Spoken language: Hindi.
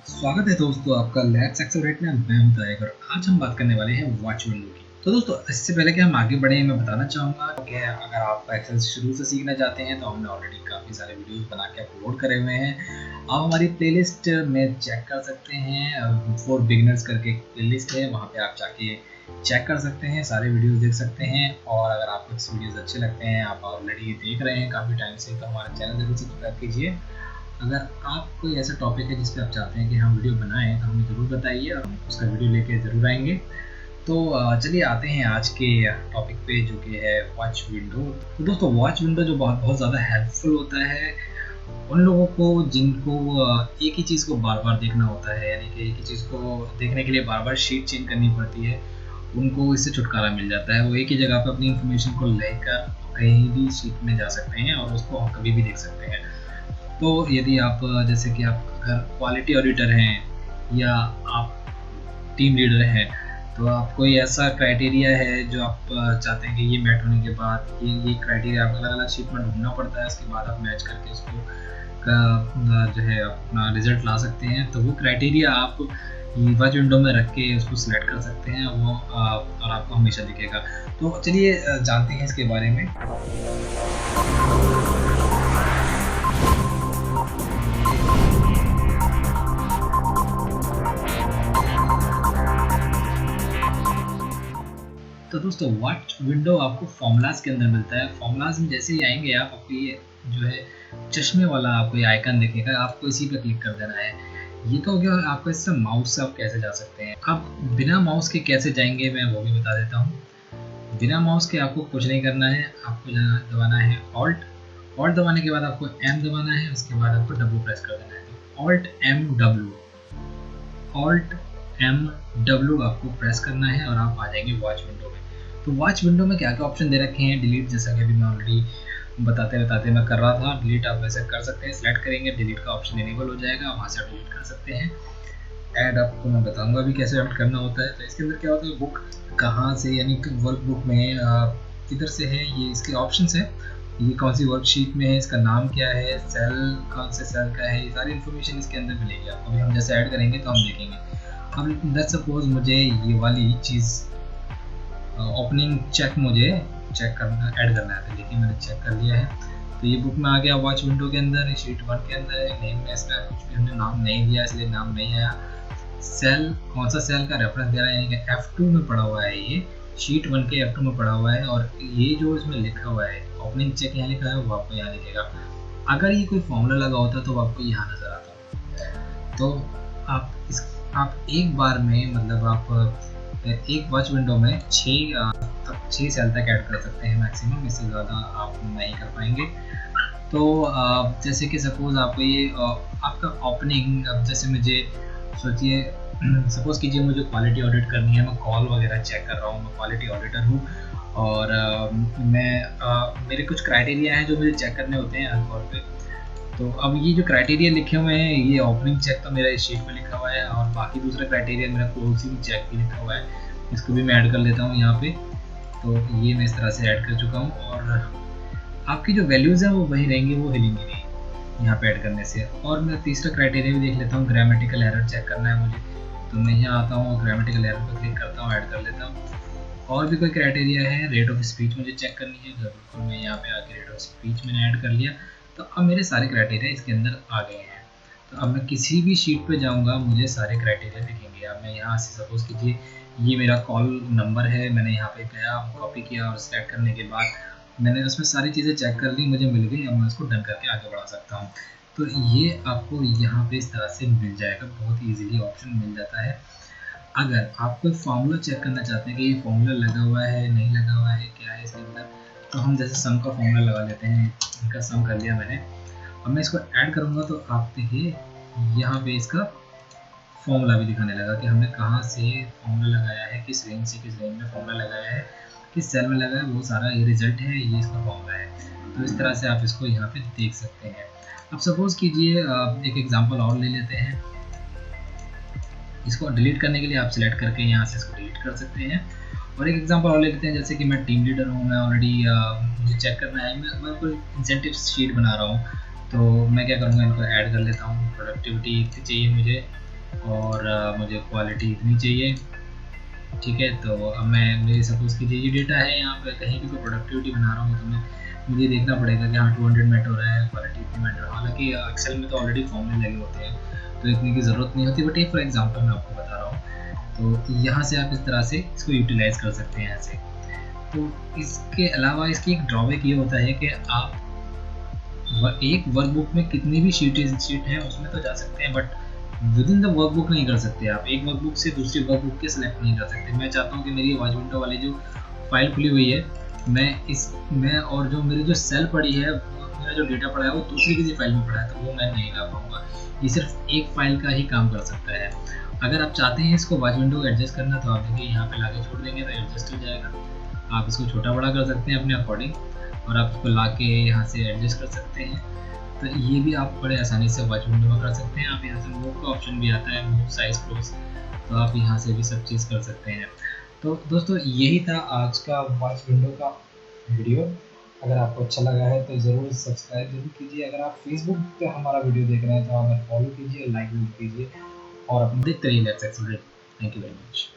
स्वागत है दोस्तों आपका लेट्स एक्सेलरेट में। मैं हूं तारिक और आज हम बात करने वाले हैं वॉच विंडो की। तो दोस्तों इससे पहले कि हम आगे बढ़े मैं बताना चाहूँगा कि अगर आप एक्सेल शुरू से सीखना चाहते हैं तो हमने ऑलरेडी काफ़ी सारे वीडियोस बना के अपलोड करे हुए हैं। आप हमारी प्लेलिस्ट में चेक कर सकते हैं। फॉर बिगिनर्स करके एक प्लेलिस्ट है, वहाँ पे आप जाके चेक कर सकते हैं, सारे वीडियोस देख सकते हैं। और अगर आपको इस वीडियोस अच्छे लगते हैं, आप ऑलरेडी देख रहे हैं काफ़ी टाइम से, तो हमारा चैनल जरूर सब्सक्राइब कीजिए। अगर आप कोई ऐसा टॉपिक है जिस पे आप चाहते हैं कि हम वीडियो बनाएं तो हमें ज़रूर बताइए और हम उसका वीडियो लेके ज़रूर आएंगे। तो चलिए आते हैं आज के टॉपिक पे जो कि है वॉच विंडो। तो दोस्तों वॉच विंडो जो बहुत बहुत ज़्यादा हेल्पफुल होता है उन लोगों को जिनको एक ही चीज़ को बार बार देखना होता है, यानी कि एक ही चीज़ को देखने के लिए बार बार शीट चेंज करनी पड़ती है। उनको इससे छुटकारा मिल जाता है। वो एक ही जगह पे अपनी इंफॉर्मेशन को लेकर कहीं भी शीट में जा सकते हैं और उसको कभी भी देख सकते हैं। तो यदि आप जैसे कि आप अगर क्वालिटी ऑडिटर हैं या आप टीम लीडर हैं, तो आप कोई ऐसा क्राइटेरिया है जो आप चाहते हैं कि ये मैच होने के बाद ये क्राइटेरिया आप अलग-अलग शीट में ढूँढना पड़ता है, उसके बाद आप मैच करके उसको जो है अपना रिज़ल्ट ला सकते हैं। तो वो क्राइटेरिया आप वॉच विंडो में रख के उसको सिलेक्ट कर सकते हैं, वो और आपको हमेशा दिखेगा। तो चलिए जानते हैं इसके बारे में। तो दोस्तों वॉच विंडो आपको फॉर्मूलाज के अंदर मिलता है। फॉर्मूलाज में जैसे ही आएंगे आप, आपको ये जो है चश्मे वाला आपको ये आइकन दिखेगा, आपको इसी पे क्लिक कर देना है। ये तो हो गया आपको इससे माउस से आप कैसे जा सकते हैं। अब बिना माउस के कैसे जाएंगे मैं वो भी बता देता हूँ। बिना माउस के आपको कुछ नहीं करना है, आपको दबाना है ऑल्ट। ऑल्ट दबाने के बाद आपको एम दबाना है, उसके बाद आपको डब्ल्यू प्रेस कर देना है। तो alt M W, alt M W आपको प्रेस करना है और आप आ जाएंगे वॉच विंडो में। तो वॉच विंडो में क्या क्या ऑप्शन दे रखे हैं, डिलीट, जैसा कि अभी मैं ऑलरेडी बताते बताते मैं कर रहा था। डिलीट आप वैसे कर सकते हैं, सेलेक्ट करेंगे डिलीट का ऑप्शन इनेबल हो जाएगा, वहाँ से आप डिलीट कर सकते हैं। ऐड आपको मैं बताऊंगा भी कैसे ऐड करना होता है। तो इसके अंदर क्या होता है, बुक कहाँ से, यानी कि वर्क बुक में किधर से है, ये इसके ऑप्शन है। ये कौन सी वर्कशीट में है, इसका नाम क्या है, सेल कौन से सेल का है, ये सारी इन्फॉर्मेशन इसके अंदर मिलेगी आपको। अभी हम जैसे ऐड करेंगे तो हम देखेंगे। अब लेट्स सपोज मुझे ये वाली चीज़ ओपनिंग चेक मुझे चेक करना, ऐड करना है। तो देखिए मैंने चेक कर लिया है। तो ये बुक में आ गया वॉच विंडो के अंदर, शीट 1 के अंदर है। नेम में इसका कुछ भी हमने नाम नहीं दिया, इसलिए नाम नहीं आया। सेल कौन सा सेल का रेफरेंस दे रहा है, यानी कि F2 में पड़ा हुआ है, ये शीट 1 के F2 में पड़ा हुआ है। और ये जो इसमें लिखा हुआ है ओपनिंग चेक यहाँ लिखा है, वो आपको यहाँ दिखेगा। अगर ये कोई फॉर्मूला लगा होता तो आपको यहाँ नज़र आता। तो आप एक बार में, मतलब आप एक वॉच विंडो में 6 सेल तक ऐड कर सकते हैं मैक्सिमम, इससे ज़्यादा आप नहीं कर पाएंगे। तो जैसे कि सपोज़ आपको ये आपका ओपनिंग, अब जैसे मुझे सोचिए सपोज़ कीजिए मुझे क्वालिटी ऑडिट करनी है, मैं कॉल वगैरह चेक कर रहा हूँ, मैं क्वालिटी ऑडिटर हूँ और मेरे कुछ क्राइटेरिया हैं जो मुझे चेक करने होते हैं हर कॉल पे। तो अब ये जो क्राइटेरिया लिखे हुए हैं, ये ओपनिंग चेक तो मेरा इस शीट में लिखा हुआ है और बाकी दूसरा क्राइटेरिया मेरा क्लोजिंग चेक भी लिखा हुआ है। इसको भी मैं ऐड कर लेता हूँ यहाँ पे। तो ये मैं इस तरह से ऐड कर चुका हूँ और आपकी जो वैल्यूज़ हैं वो वही रहेंगी, वो हिलेंगी नहीं यहाँ पे ऐड करने से। और मैं तीसरा क्राइटेरिया भी देख लेता हूँ, ग्रामेटिकल एरर चेक करना है मुझे। तो मैं यहाँ आता हूँ, ग्रामेटिकल एरर पर क्लिक करता हूँ, ऐड कर लेता हूँ। और भी कोई क्राइटेरिया है, रेट ऑफ स्पीच मुझे चेक करनी है, तो बिल्कुल मैं यहाँ पे आके रेट ऑफ स्पीच मैंने ऐड कर लिया। तो अब मेरे सारे क्राइटेरिया इसके अंदर आ गए हैं। तो अब मैं किसी भी शीट पे जाऊँगा मुझे सारे क्राइटेरिया दिखेंगे। अब मैं यहाँ से सपोज़ कीजिए ये मेरा कॉल नंबर है, मैंने यहाँ पे गया, कॉपी किया और सेलेक्ट करने के बाद मैंने उसमें सारी चीज़ें चेक कर ली, मुझे मिल गई। अब मैं उसको डन करके आगे बढ़ा सकता हूँ। तो ये आपको यहाँ पे इस तरह से मिल जाएगा, बहुत ईजिली ऑप्शन मिल जाता है। अगर आप कोई फार्मूला चेक करना चाहते हैं कि ये फार्मूला लगा हुआ है, नहीं लगा हुआ है, क्या है इसके अंदर, तो हम जैसे सम का फार्मूला लगा लेते हैं। इनका सम कर लिया मैंने। अब मैं इसको ऐड करूँगा तो आप देखिए यहाँ पे इसका फॉर्मूला भी दिखाने लगा कि हमने कहाँ से फॉर्मूला लगाया है, किस रेंज से किस रेंज में फॉर्मूला लगाया है, किस सेल में लगाया है, वो सारा ये रिजल्ट है, ये इसका फॉर्मूला है। तो इस तरह से आप इसको यहाँ पे देख सकते हैं। अब सपोज़ कीजिए एक एग्जांपल और ले लेते हैं। इसको डिलीट करने के लिए आप सिलेक्ट करके यहाँ से इसको डिलीट कर सकते हैं। और एक एग्जांपल और ले लेते हैं, जैसे कि मैं टीम लीडर हूँ, मैं ऑलरेडी मुझे चेक करना है, मैं कोई इंसेंटिव शीट बना रहा हूँ। तो मैं क्या करूँगा, इनको ऐड कर लेता हूँ। प्रोडक्टिविटी चाहिए मुझे और मुझे क्वालिटी इतनी चाहिए। ठीक है, तो अब मैं मेरी सपोज़ कीजिए ये डेटा है यहाँ पे, कहीं भी कोई प्रोडक्टिविटी बना रहा हूँ तो मैं मुझे देखना पड़ेगा कि हाँ 200 मेट हो रहा है, क्वालिटी इतनी मेट हो रहा है। हालाँकि एक्सेल में तो ऑलरेडी फॉर्मूले लगे होते हैं, तो इतने की ज़रूरत नहीं होती, बट ये फॉर एग्ज़ाम्पल मैं आपको बता रहा हूँ। तो यहाँ से आप इस तरह से इसको यूटिलाइज़ कर सकते हैं ऐसे। तो इसके अलावा इसकी एक ड्रॉबैक ये होता है कि आप एक वर्कबुक में कितनी भी शीट हैं उसमें तो जा सकते हैं, but with in the workbook नहीं कर सकते आप। एक वर्कबुक से दूसरी वर्कबुक के सेलेक्ट नहीं कर सकते। मैं चाहता हूँ कि मेरी वॉच विंडो वाली जो फाइल खुली हुई है, मैं और जो मेरी जो सेल पड़ी है, मेरा जो डेटा पड़ा है वो दूसरी किसी फाइल में पड़ा है, तो वो मैं नहीं ला पाऊंगा। ये सिर्फ एक फाइल का ही काम कर सकता है। अगर आप चाहते हैं इसको वॉच विंडो को एडजस्ट करना, तो आप देखिए यहाँ पे लाके छोड़ देंगे तो एडजस्ट हो जाएगा। आप इसको छोटा बड़ा कर सकते हैं अपने अकॉर्डिंग, और आप इसको ला के यहाँ से एडजस्ट कर सकते हैं। तो ये भी आप बड़े आसानी से वॉच विंडो में कर सकते हैं। आप यहाँ से मूव का ऑप्शन भी आता है, मूव साइज क्लोज, तो आप यहाँ से भी सब चीज़ कर सकते हैं। तो दोस्तों यही था आज का वॉच विंडो का वीडियो। अगर आपको अच्छा लगा है तो ज़रूर सब्सक्राइब जरूर कीजिए। अगर आप फेसबुक पे हमारा वीडियो देख रहे हैं तो हमें फॉलो कीजिए, लाइक भी कीजिए, और अपने देखते रहिए let's explore. Thank you very much.